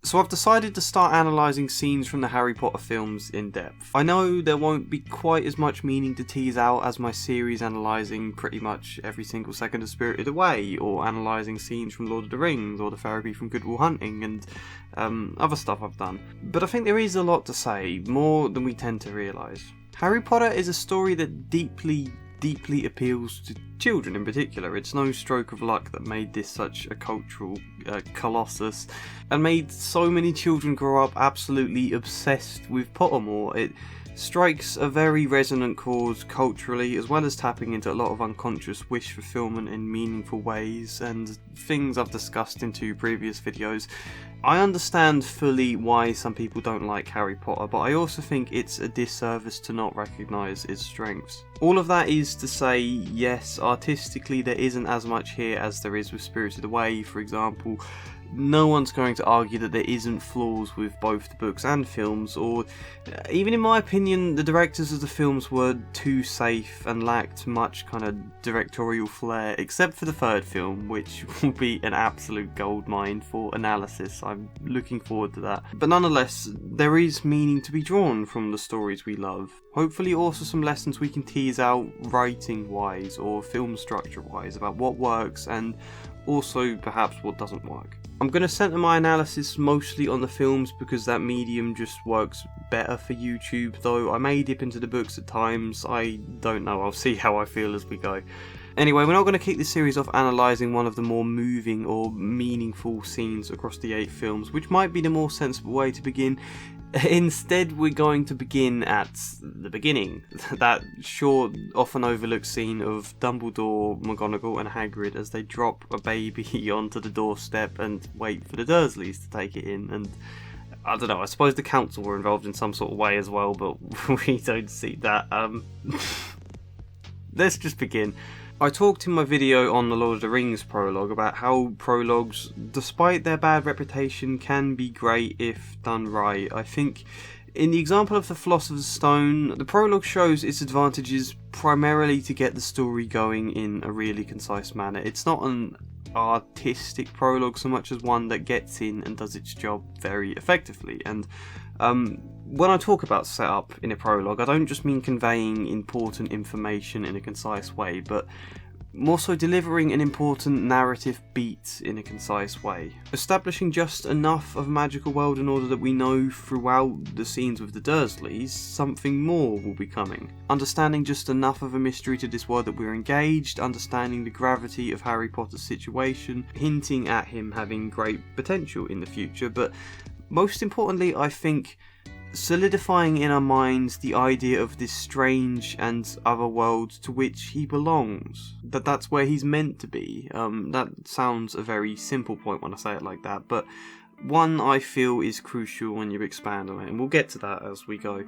So I've decided to start analysing scenes from the Harry Potter films in depth. I know there won't be quite as much meaning to tease out as my series analysing pretty much every single second of Spirited Away, or analysing scenes from Lord of the Rings, or the Therapy from Good Will Hunting, and other stuff I've done. But I think there is a lot to say, more than we tend to realise. Harry Potter is a story that deeply appeals to children in particular. It's no stroke of luck that made this such a cultural colossus and made so many children grow up absolutely obsessed with Pottermore. It strikes a very resonant chord culturally, as well as tapping into a lot of unconscious wish fulfillment in meaningful ways, and things I've discussed in 2 previous videos. I understand fully why some people don't like Harry Potter, but I also think it's a disservice to not recognise its strengths. All of that is to say, yes, artistically there isn't as much here as there is with Spirited Away, for example. No one's going to argue that there isn't flaws with both the books and films, or even in my opinion, the directors of the films were too safe and lacked much kind of directorial flair, except for the 3rd film, which will be an absolute goldmine for analysis. I'm looking forward to that. But nonetheless, there is meaning to be drawn from the stories we love. Hopefully also some lessons we can tease out writing-wise or film structure-wise about what works and also perhaps what doesn't work. I'm going to centre my analysis mostly on the films because that medium just works better for YouTube, though I may dip into the books at times. I don't know, I'll see how I feel as we go. Anyway, we're not going to kick this series off analysing one of the more moving or meaningful scenes across the 8 films, which might be the more sensible way to begin. Instead, we're going to begin at the beginning. That short, often overlooked scene of Dumbledore, McGonnagall and Hagrid as they drop a baby onto the doorstep and wait for the Dursleys to take it in. And I don't know, I suppose the council were involved in some sort of way as well, but we don't see that. Let's just begin. I talked in my video on the Lord of the Rings prologue about how prologues, despite their bad reputation, can be great if done right. I think in the example of the Philosopher's Stone, the prologue shows its advantages primarily to get the story going in a really concise manner. It's not an artistic prologue so much as one that gets in and does its job very effectively. And when I talk about setup in a prologue, I don't just mean conveying important information in a concise way, but more so delivering an important narrative beat in a concise way. Establishing just enough of a magical world in order that we know throughout the scenes with the Dursleys, something more will be coming. Understanding just enough of a mystery to this world that we're engaged, understanding the gravity of Harry Potter's situation, hinting at him having great potential in the future, but most importantly, I think solidifying in our minds the idea of this strange and other world to which he belongs. That's where he's meant to be. That sounds a very simple point when I say it like that, but one I feel is crucial when you expand on it, and we'll get to that as we go.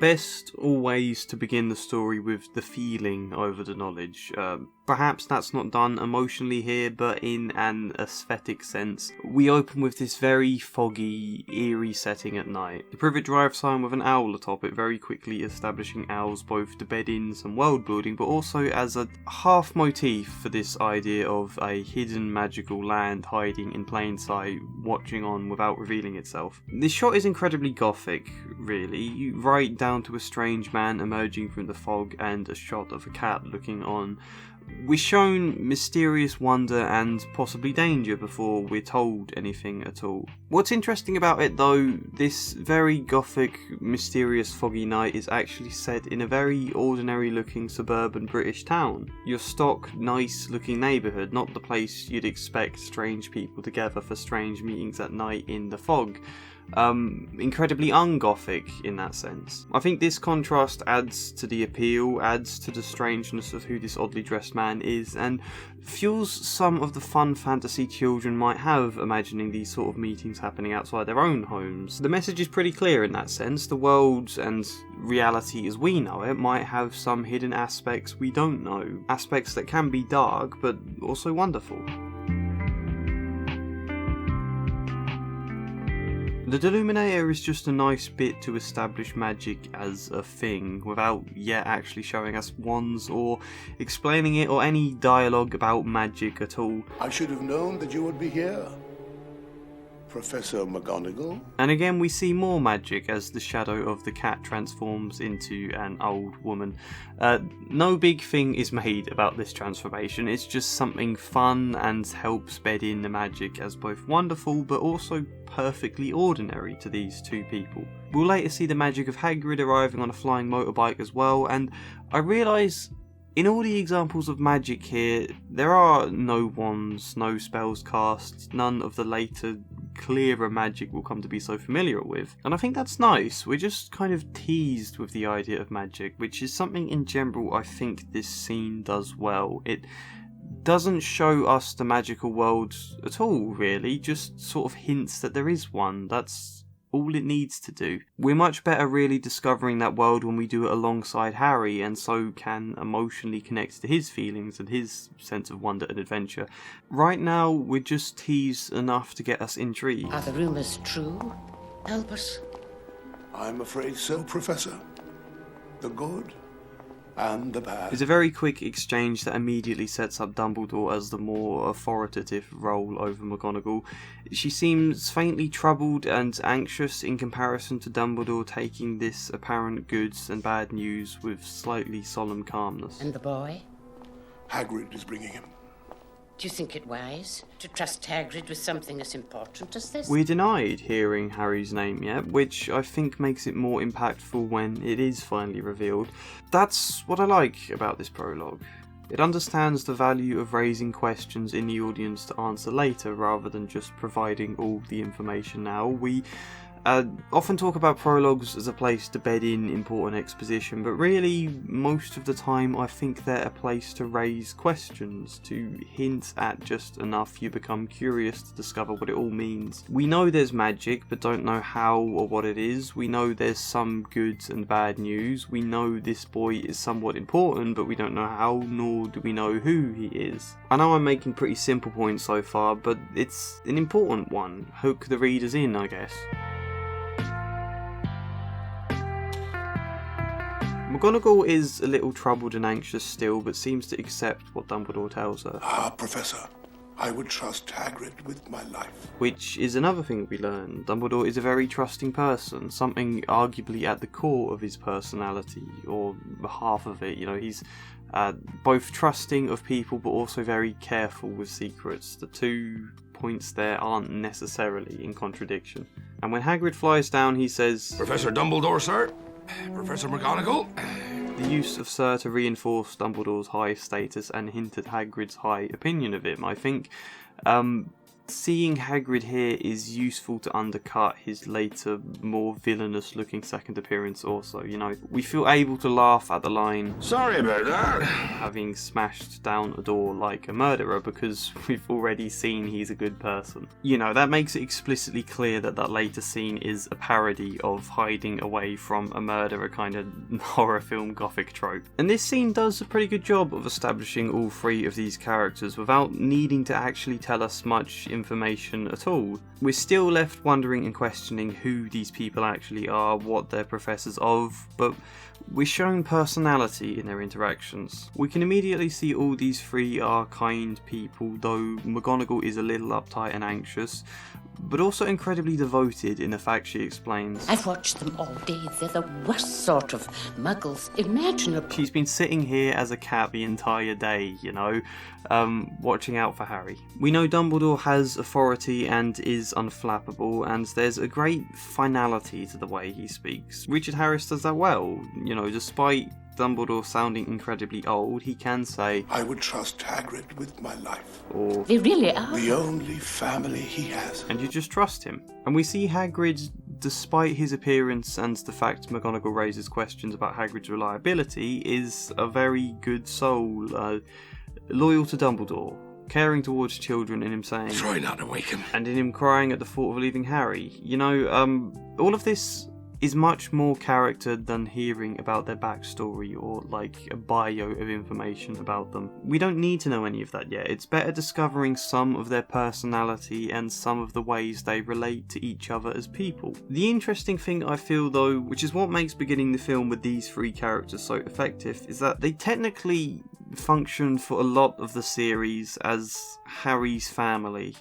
Best always to begin the story with the feeling over the knowledge. Perhaps that's not done emotionally here, but in an aesthetic sense. We open with this very foggy, eerie setting at night. The privet drive sign with an owl atop it, very quickly establishing owls both to bed in some world building, but also as a half motif for this idea of a hidden magical land hiding in plain sight, watching on without revealing itself. This shot is incredibly gothic, really, right down to a strange man emerging from the fog and a shot of a cat looking on. We're shown mysterious wonder and possibly danger before we're told anything at all. What's interesting about it though, this very gothic, mysterious foggy night is actually set in a very ordinary looking suburban British town. Your stock, nice looking neighbourhood, not the place you'd expect strange people to gather for strange meetings at night in the fog. Incredibly ungothic in that sense. I think this contrast adds to the appeal, adds to the strangeness of who this oddly dressed man is, and fuels some of the fun fantasy children might have imagining these sort of meetings happening outside their own homes. The message is pretty clear in that sense. The world and reality as we know it might have some hidden aspects we don't know, aspects that can be dark but also wonderful. The Deluminator is just a nice bit to establish magic as a thing, without yet actually showing us wands or explaining it or any dialogue about magic at all. I should have known that you would be here, Professor McGonnagall. And again we see more magic as the shadow of the cat transforms into an old woman. No big thing is made about this transformation, it's just something fun and helps bed in the magic as both wonderful but also perfectly ordinary to these two people. We'll later see the magic of Hagrid arriving on a flying motorbike as well, and I realise in all the examples of magic here, there are no wands, no spells cast, none of the later, clearer magic we'll come to be so familiar with. And I think that's nice. We're just kind of teased with the idea of magic, which is something in general I think this scene does well. It doesn't show us the magical world at all, really, just sort of hints that there is one. That's all it needs to do. We're much better really discovering that world when we do it alongside Harry, and so can emotionally connect to his feelings and his sense of wonder and adventure. Right now, we're just teased enough to get us intrigued. Are the rumours true, Albus? I'm afraid so, Professor. The good and the bad. It's a very quick exchange that immediately sets up Dumbledore as the more authoritative role over McGonagall. She seems faintly troubled and anxious in comparison to Dumbledore taking this apparent goods and bad news with slightly solemn calmness. And the boy? Hagrid is bringing him. Do you think it wise to trust Hagrid with something as important as this? We're denied hearing Harry's name yet, which I think makes it more impactful when it is finally revealed. That's what I like about this prologue. It understands the value of raising questions in the audience to answer later rather than just providing all the information now. We often talk about prologues as a place to bed in important exposition, but really, most of the time I think they're a place to raise questions, to hint at just enough you become curious to discover what it all means. We know there's magic, but don't know how or what it is. We know there's some good and bad news. We know this boy is somewhat important, but we don't know how, nor do we know who he is. I know I'm making pretty simple points so far, but it's an important one. Hook the readers in, I guess. McGonagall is a little troubled and anxious still, but seems to accept what Dumbledore tells her. Professor, I would trust Hagrid with my life. Which is another thing we learn. Dumbledore is a very trusting person, something arguably at the core of his personality, or half of it. You know, he's both trusting of people, but also very careful with secrets. The 2 points there aren't necessarily in contradiction. And when Hagrid flies down, he says, Professor Dumbledore, sir? Professor McGonnagall? The use of Sir to reinforce Dumbledore's high status and hint at Hagrid's high opinion of him. I think seeing Hagrid here is useful to undercut his later, more villainous looking second appearance also. You know, we feel able to laugh at the line, Sorry about that. having smashed down a door like a murderer, because we've already seen he's a good person. You know, that makes it explicitly clear that that later scene is a parody of hiding away from a murderer kind of horror film gothic trope. And this scene does a pretty good job of establishing all 3 of these characters without needing to actually tell us much information at all. We're still left wondering and questioning who these people actually are, what they're professors of, but we're shown personality in their interactions. We can immediately see all these 3 are kind people, though McGonagall is a little uptight and anxious, but also incredibly devoted in the fact she explains. I've watched them all day. They're the worst sort of muggles imaginable. She's been sitting here as a cat the entire day, you know, watching out for Harry. We know Dumbledore has authority and is unflappable, and there's a great finality to the way he speaks. Richard Harris does that well, you know, despite Dumbledore sounding incredibly old, he can say, I would trust Hagrid with my life. Or, They really are. The only family he has. and you just trust him. And we see Hagrid, despite his appearance and the fact McGonagall raises questions about Hagrid's reliability, is a very good soul, loyal to Dumbledore, caring towards children, in him saying, Try not to wake him. and in him crying at the thought of leaving Harry. You know, all of this is much more character than hearing about their backstory or like a bio of information about them. We don't need to know any of that yet. It's better discovering some of their personality and some of the ways they relate to each other as people. The interesting thing I feel though, which is what makes beginning the film with these three characters so effective, is that they technically function for a lot of the series as Harry's family.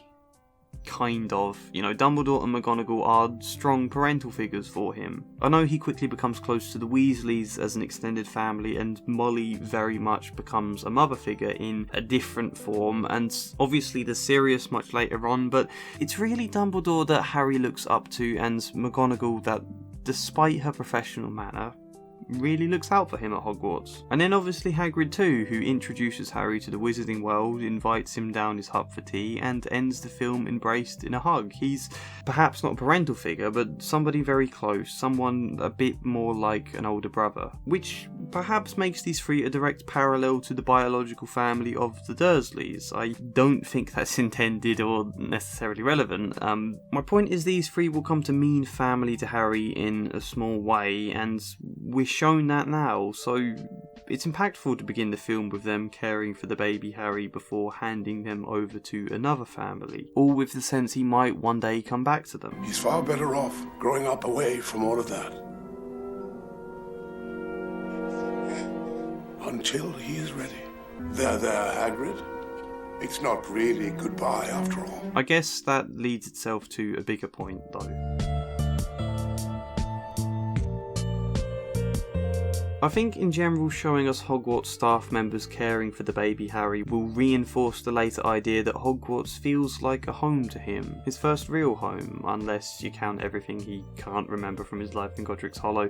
Kind of. You know, Dumbledore and McGonnagall are strong parental figures for him. I know he quickly becomes close to the Weasleys as an extended family, and Molly very much becomes a mother figure in a different form, and obviously the Sirius much later on, but it's really Dumbledore that Harry looks up to, and McGonnagall that, despite her professional manner, really looks out for him at Hogwarts. And then obviously Hagrid too, who introduces Harry to the wizarding world, invites him down his hut for tea, and ends the film embraced in a hug. He's perhaps not a parental figure, but somebody very close, someone a bit more like an older brother, which perhaps makes these three a direct parallel to the biological family of the Dursleys. I don't think that's intended or necessarily relevant. My point is these three will come to mean family to Harry in a small way, and we're shown that now, so it's impactful to begin the film with them caring for the baby Harry before handing them over to another family, all with the sense he might one day come back to them. He's far better off growing up away from all of that. Until he is ready. There, Hagrid. It's not really goodbye after all. I guess that leads itself to a bigger point though. I think in general showing us Hogwarts staff members caring for the baby Harry will reinforce the later idea that Hogwarts feels like a home to him, his first real home, unless you count everything he can't remember from his life in Godric's Hollow.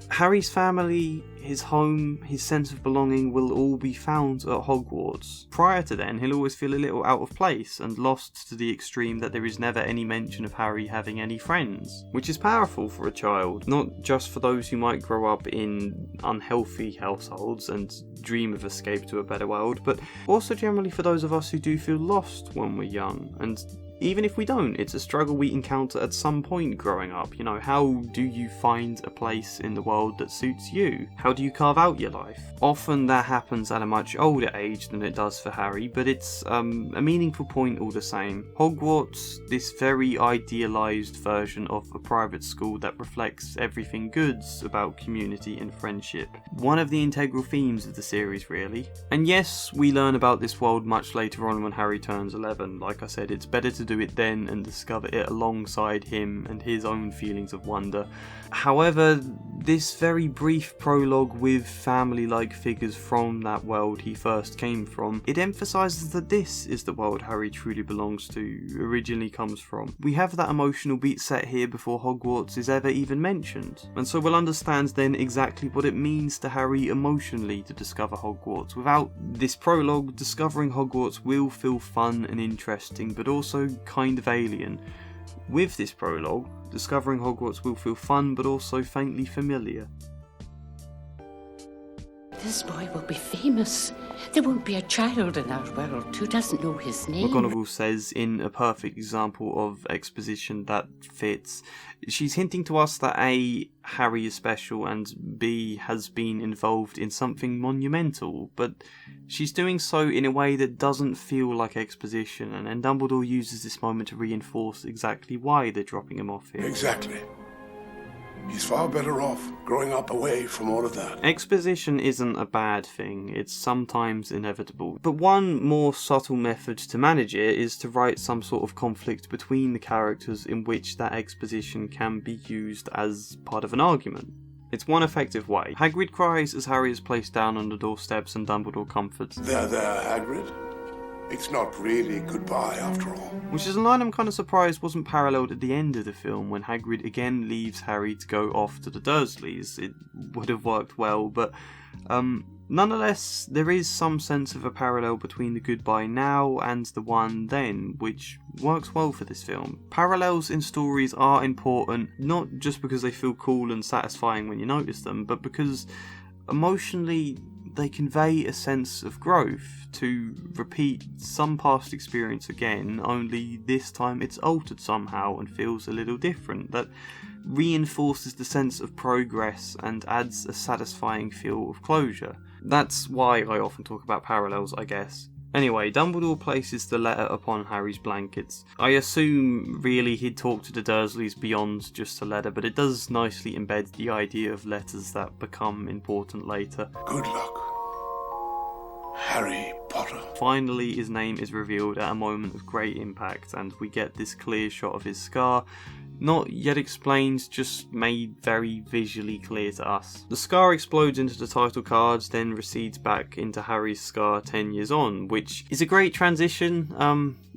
Harry's family, his home, his sense of belonging will all be found at Hogwarts. Prior to then, he'll always feel a little out of place and lost to the extreme that there is never any mention of Harry having any friends, which is powerful for a child, not just for those who might grow up in unhealthy households and dream of escape to a better world, but also generally for those of us who do feel lost when we're young. And even if we don't, it's a struggle we encounter at some point growing up. You know, how do you find a place in the world that suits you? How do you carve out your life? Often that happens at a much older age than it does for Harry, but it's a meaningful point all the same. Hogwarts, this very idealised version of a private school that reflects everything good about community and friendship. One of the integral themes of the series, really. And yes, we learn about this world much later on when Harry turns 11. Like I said, it's better to do it then and discover it alongside him and his own feelings of wonder. However, this very brief prologue with family-like figures from that world he first came from, it emphasises that this is the world Harry truly belongs to, originally comes from. We have that emotional beat set here before Hogwarts is ever even mentioned, and so we'll understand then exactly what it means to Harry emotionally to discover Hogwarts. Without this prologue, discovering Hogwarts will feel fun and interesting, but also kind of alien. With this prologue, discovering Hogwarts will feel fun but also faintly familiar. This boy will be famous. There won't be a child in our world who doesn't know his name. McGonnagall says in a perfect example of exposition that fits. She's hinting to us that A, Harry is special, and B, has been involved in something monumental, but she's doing so in a way that doesn't feel like exposition, and Dumbledore uses this moment to reinforce exactly why they're dropping him off here. Exactly. He's far better off growing up away from all of that. Exposition isn't a bad thing, it's sometimes inevitable. But one more subtle method to manage it is to write some sort of conflict between the characters in which that exposition can be used as part of an argument. It's one effective way. Hagrid cries as Harry is placed down on the doorsteps and Dumbledore comforts. There, Hagrid. It's not really goodbye after all. Which is a line I'm kind of surprised wasn't paralleled at the end of the film when Hagrid again leaves Harry to go off to the Dursleys. It would have worked well, but nonetheless, there is some sense of a parallel between the goodbye now and the one then, which works well for this film. Parallels in stories are important, not just because they feel cool and satisfying when you notice them, but because emotionally they convey a sense of growth, to repeat some past experience again, only this time it's altered somehow and feels a little different. That reinforces the sense of progress and adds a satisfying feel of closure. That's why I often talk about parallels, I guess. Anyway, Dumbledore places the letter upon Harry's blankets. I assume really he'd talk to the Dursleys beyond just a letter, but it does nicely embed the idea of letters that become important later. Good luck, Harry Potter. Finally, his name is revealed at a moment of great impact, and we get this clear shot of his scar. Not yet explained, just made very visually clear to us. The scar explodes into the title cards, then recedes back into Harry's scar 10 years on, which is a great transition,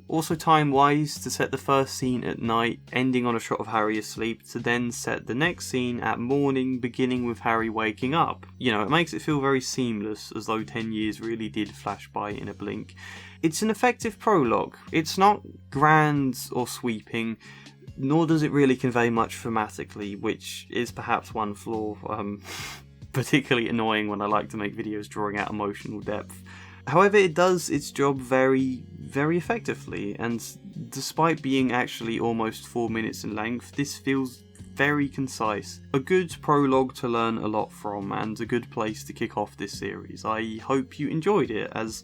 also time-wise, to set the first scene at night, ending on a shot of Harry asleep, to then set the next scene at morning, beginning with Harry waking up. You know, it makes it feel very seamless, as though 10 years really did flash by in a blink. It's an effective prologue. It's not grand or sweeping, nor does it really convey much thematically, which is perhaps one flaw, particularly annoying when I like to make videos drawing out emotional depth. However, it does its job very, very effectively, and despite being actually almost 4 minutes in length, this feels very concise. A good prologue to learn a lot from, and a good place to kick off this series. I hope you enjoyed it, as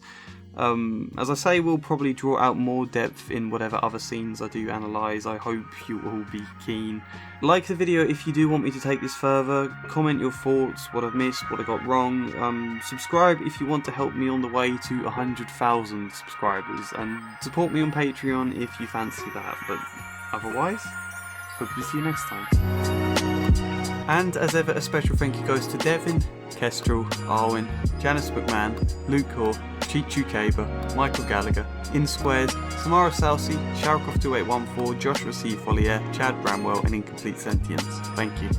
I say, we'll probably draw out more depth in whatever other scenes I do analyse. I hope you will be keen. Like the video if you do want me to take this further, comment your thoughts, what I've missed, what I got wrong, subscribe if you want to help me on the way to 100,000 subscribers, and support me on Patreon if you fancy that, but otherwise, hope to see you next time. And as ever, a special thank you goes to Devin, Kestrel, Arwen, Janice McMahon, Luke Hoare, Chichu Kaber, Michael Gallagher, InSquares, Samara Salsi, Sharkoff2814, Joshua C. Follier, Chad Bramwell, and Incomplete Sentience. Thank you.